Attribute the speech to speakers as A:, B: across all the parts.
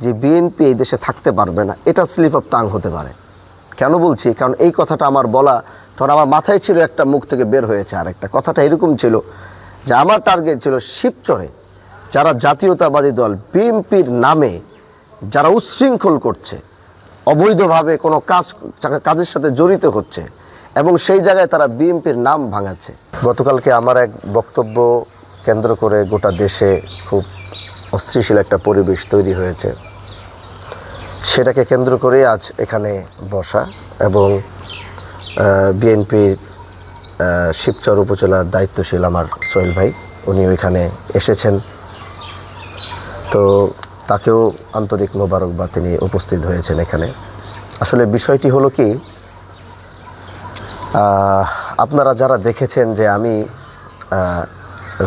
A: যে বিএনপি এই দেশে থাকতে পারবে না, এটা স্লিপ অফ টাং হতে পারে। কেন বলছি? কারণ এই কথাটা আমার বলা, তখন আমার মাথায় ছিল একটা, মুখ থেকে বের হয়েছে আরেকটা। কথাটা এরকম ছিল যে আমার টার্গেট ছিল শিবচরে যারা জাতীয়তাবাদী দল বিএনপির নামে যারা উচ্ছৃঙ্খল করছে, অবৈধভাবে কোনো কাজের সাথে জড়িত হচ্ছে এবং সেই জায়গায় তারা বিএনপির নাম ভাঙাচ্ছে। গতকালকে আমার এক বক্তব্য কেন্দ্র করে গোটা দেশে খুব অস্থিতিশীল একটা পরিবেশ তৈরি হয়েছে। সেটাকে কেন্দ্র করে আজ এখানে বসা এবং বিএনপির শিবচর উপজেলার দায়িত্বশীল আমার সোহেল ভাই, উনি ওইখানে এসেছেন। তো তাকেও আন্তরিক মোবারকবাদ, তিনি উপস্থিত হয়েছেন এখানে। আসলে বিষয়টি হলো কি, আপনারা যারা দেখেছেন যে আমি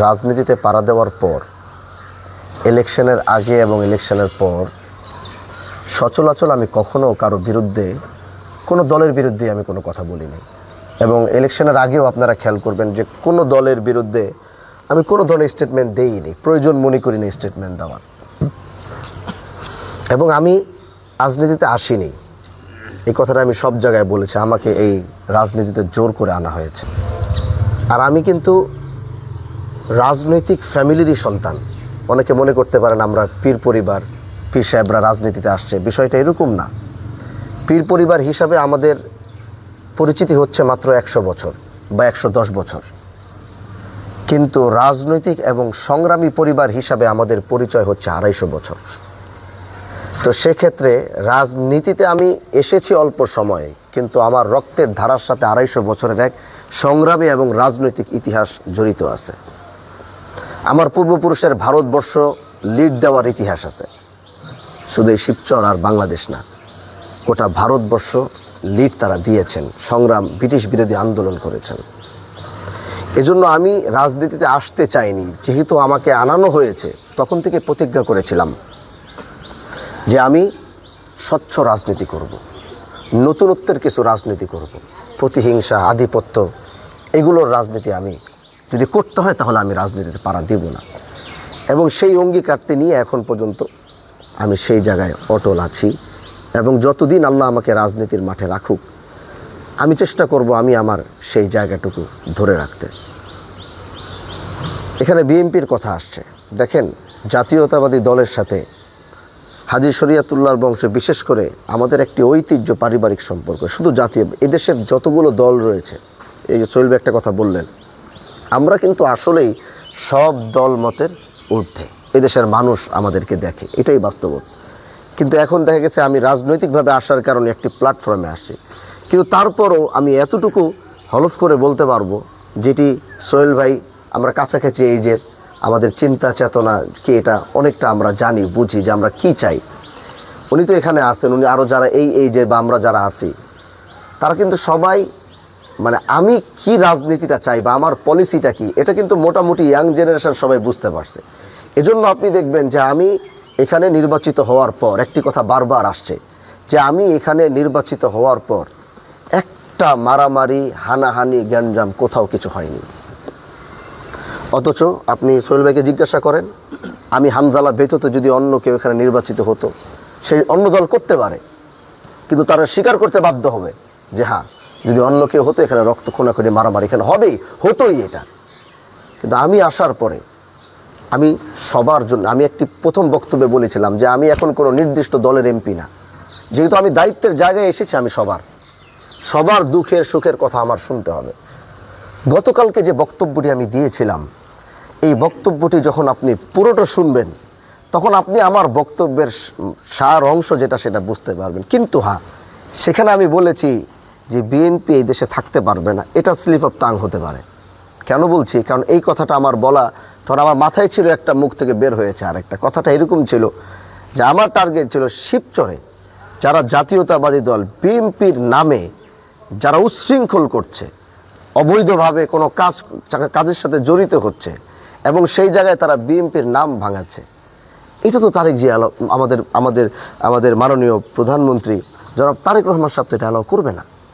A: রাজনীতিতে পাড়া দেওয়ার পর, ইলেকশনের আগে এবং ইলেকশনের পর সচরাচর আমি কখনো কারো বিরুদ্ধে, কোনো দলের বিরুদ্ধে আমি কোনো কথা বলিনি। এবং ইলেকশনের আগেও আপনারা খেয়াল করবেন যে কোনো দলের বিরুদ্ধে আমি কোনো ধরনের স্টেটমেন্ট দেইনি, প্রয়োজন মনে করিনি স্টেটমেন্ট দেওয়ার। এবং আমি রাজনীতিতে আসিনি, এই কথাটা আমি সব জায়গায় বলেছি। আমাকে এই রাজনীতিতে জোর করে আনা হয়েছে। আর আমি কিন্তু রাজনৈতিক ফ্যামিলিরই সন্তান। অনেকে মনে করতে পারেন আমরা পীর পরিবার, পীর সাহেবরা রাজনীতিতে আসছে, বিষয়টা এরকম না। পীর পরিবার হিসাবে আমাদের পরিচিতি হচ্ছে মাত্র 100 বছর বা 110 বছর, কিন্তু রাজনৈতিক এবং সংগ্রামী পরিবার হিসাবে আমাদের পরিচয় হচ্ছে 250 বছর। তো সেক্ষেত্রে রাজনীতিতে আমি এসেছি অল্প সময়ে, কিন্তু আমার রক্তের ধারার সাথে 250 বছরের এক সংগ্রামী এবং রাজনৈতিক ইতিহাস জড়িত আছে। আমার পূর্বপুরুষের ভারতবর্ষ লিড দেওয়ার ইতিহাস আছে, শুধু এই শিবচর আর বাংলাদেশ না, গোটা ভারতবর্ষ লিড তারা দিয়েছেন, সংগ্রাম, ব্রিটিশ বিরোধী আন্দোলন করেছেন। এজন্য আমি রাজনীতিতে আসতে চাইনি। যেহেতু আমাকে আনানো হয়েছে, তখন থেকে প্রতিজ্ঞা করেছিলাম যে আমি স্বচ্ছ রাজনীতি করব, নতুনত্বের কিছু রাজনীতি করব। প্রতিহিংসা, আধিপত্য, এগুলোর রাজনীতি আমি যদি করতে হয় তাহলে আমি রাজনীতিতে পাড়া দিব না। এবং সেই অঙ্গীকারটি নিয়ে এখন পর্যন্ত আমি সেই জায়গায় অটল আছি। এবং যতদিন আল্লাহ আমাকে রাজনীতির মাঠে রাখুক, আমি চেষ্টা করব আমি আমার সেই জায়গাটুকু ধরে রাখতে। এখানে বিএনপির কথা আসছে। দেখেন, জাতীয়তাবাদী দলের সাথে হাজী শরীয়তুল্লাহর বংশে, বিশেষ করে আমাদের একটি ঐতিহ্য, পারিবারিক সম্পর্ক। শুধু জাতীয়, এদেশের যতগুলো দল রয়েছে, এই যে সোহেল ভাই একটা কথা বললেন, আমরা কিন্তু আসলেই সব দল মতের ঊর্ধ্বে। এদেশের মানুষ আমাদেরকে দেখে, এটাই বাস্তবতা। কিন্তু এখন দেখা গেছে আমি রাজনৈতিকভাবে আসার কারণে একটি প্ল্যাটফর্মে আসছি, কিন্তু তারপরও আমি এতটুকু হলফ করে বলতে পারবো, যেটি সোহেল ভাই, আমরা কাছাকাছি এইজের, আমাদের চিন্তা চেতনা কি এটা অনেকটা আমরা জানি, বুঝি যে আমরা কি চাই। উনি তো এখানে আছেন, উনি আরও যারা এই এইজে বা আমরা যারা আছি, তারা কিন্তু সবাই, মানে আমি কি রাজনীতিটা চাই বা আমার পলিসিটা কি, এটা কিন্তু মোটামুটি ইয়াং জেনারেশন সবাই বুঝতে পারছে। এজন্য আপনি দেখবেন যে আমি এখানে নির্বাচিত হওয়ার পর একটি কথা বারবার আসছে, যে আমি এখানে নির্বাচিত হওয়ার পর একটা মারামারি, হানাহানি, গ্যাঞ্জাম কোথাও কিছু হয়নি। অথচ আপনি সোহেল ভাইকে জিজ্ঞাসা করেন, আমি হামজালা ব্যতীত যদি অন্য কেউ এখানে নির্বাচিত হতো, সেই অন্য দল করতে পারে, কিন্তু তারা স্বীকার করতে বাধ্য হবে যে হ্যাঁ, যদি অন্য কেউ হতো এখানে রক্ত খুনাখুনি, মারামারি এখানে হবেই, হতোই এটা। কিন্তু আমি আসার পরে আমি সবার জন্য, আমি একটি প্রথম বক্তব্যে বলেছিলাম যে আমি এখন কোনো নির্দিষ্ট দলের এমপি না। যেহেতু আমি দায়িত্বের জায়গায় এসেছি, আমি সবার দুঃখের সুখের কথা আমার শুনতে হবে। গতকালকে যে বক্তব্যটি আমি দিয়েছিলাম, এই বক্তব্যটি যখন আপনি পুরোটা শুনবেন, তখন আপনি আমার বক্তব্যের সার অংশ যেটা, সেটা বুঝতে পারবেন। কিন্তু হ্যাঁ, সেখানে আমি বলেছি যে বিএনপি এই দেশে থাকতে পারবে না, এটা স্লিপ অফ টাং হতে পারে। কেন বলছি? কারণ এই কথাটা আমার বলা, তখন আমার মাথায় ছিল একটা, মুখ থেকে বের হয়েছে আরেকটা। কথাটা এরকম ছিল যে আমার টার্গেট ছিল শিবচরে যারা জাতীয়তাবাদী দল বিএনপির নামে যারা উচ্ছৃঙ্খল করছে, অবৈধভাবে কোনো কাজের সাথে জড়িত হচ্ছে এবং সেই জায়গায় তারা বিএনপির নাম ভাঙাচ্ছে। এটা তো তারেক জিয়া, আমাদের মাননীয় প্রধানমন্ত্রী জনাব তারেক রহমান সাহেব তো এটা অ্যালাউ করবে না।